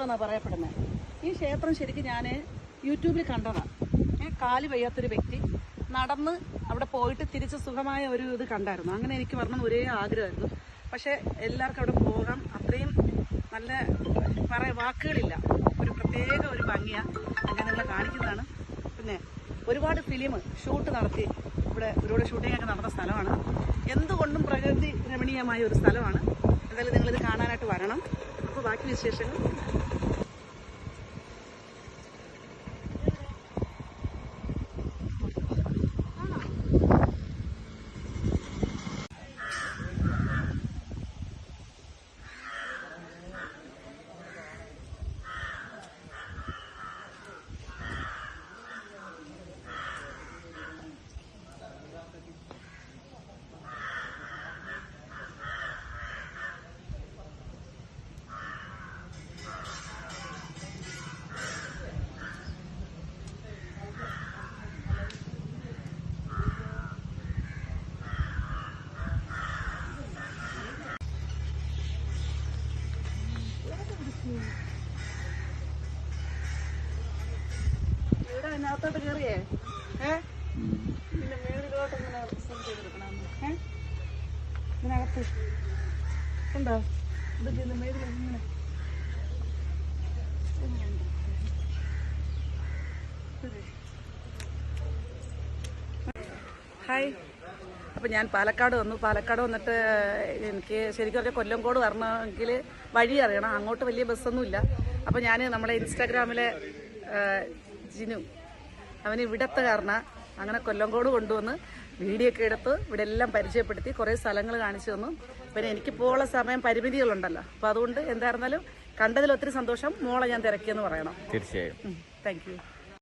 എന്നാണ് പറയപ്പെടുന്നത്. ഈ ക്ഷേത്രം ശരിക്കും ഞാൻ യൂട്യൂബിൽ കണ്ടതാണ്. കാല് വയ്യാത്തൊരു വ്യക്തി നടന്ന് അവിടെ പോയിട്ട് തിരിച്ച് സുഖമായ ഒരു ഇത് കണ്ടായിരുന്നു. അങ്ങനെ എനിക്ക് വരണം ഒരേ ആഗ്രഹമായിരുന്നു. പക്ഷേ എല്ലാവർക്കും അവിടെ പോകാം, അത്രയും നല്ല വാക്കുകളില്ല, ഒരു പ്രത്യേക ഒരു ഭംഗിയാണ്. ഞാൻ നിങ്ങളെ കാണിക്കുന്നതാണ്. പിന്നെ ഒരുപാട് ഫിലിം ഷൂട്ട് നടത്തി ഇവിടെ ഒരുപാട് ഷൂട്ടിംഗ് ഒക്കെ നടന്ന സ്ഥലമാണ്. എന്തുകൊണ്ടും പ്രകൃതി രമണീയമായ ഒരു സ്ഥലമാണ്. എന്തായാലും നിങ്ങളിത് കാണാനായിട്ട് വരണം. അപ്പോൾ ബാക്കി വിശേഷങ്ങൾ ഇവിടെ അതിനകത്തോട്ട് കയറിയേ പിന്നെ മേളിലോട്ട് ഇങ്ങനെ ചെയ്തെടുക്കണം. ഇതിനകത്ത് ഉണ്ടോ ഇത് മേളിൽ ഇങ്ങനെ ഹായ്. അപ്പോൾ ഞാൻ പാലക്കാട് വന്നു. പാലക്കാട് വന്നിട്ട് എനിക്ക് ശരിക്കും പറഞ്ഞാൽ കൊല്ലംകോട് വരണമെങ്കിൽ വഴി അറിയണം. അങ്ങോട്ട് വലിയ ബസ്സൊന്നുമില്ല. അപ്പോൾ ഞാൻ നമ്മുടെ ഇൻസ്റ്റാഗ്രാമിലെ ജിനു, അവന് ഇവിടത്തെ കാരണം അങ്ങനെ കൊല്ലംകോട് കൊണ്ടുവന്ന് വീഡിയോ ഒക്കെ എടുത്ത് ഇവിടെ എല്ലാം പരിചയപ്പെടുത്തി കുറേ സ്ഥലങ്ങൾ കാണിച്ചു തന്നു. പിന്നെ എനിക്ക് പോകാനുള്ള സമയം പരിമിതികളുണ്ടല്ലോ. അപ്പോൾ അതുകൊണ്ട് എന്തായിരുന്നാലും കണ്ടതിൽ ഒത്തിരി സന്തോഷം. മോളെ ഞാൻ തിരക്കിയെന്ന് പറയണം. തീർച്ചയായും. Thank you.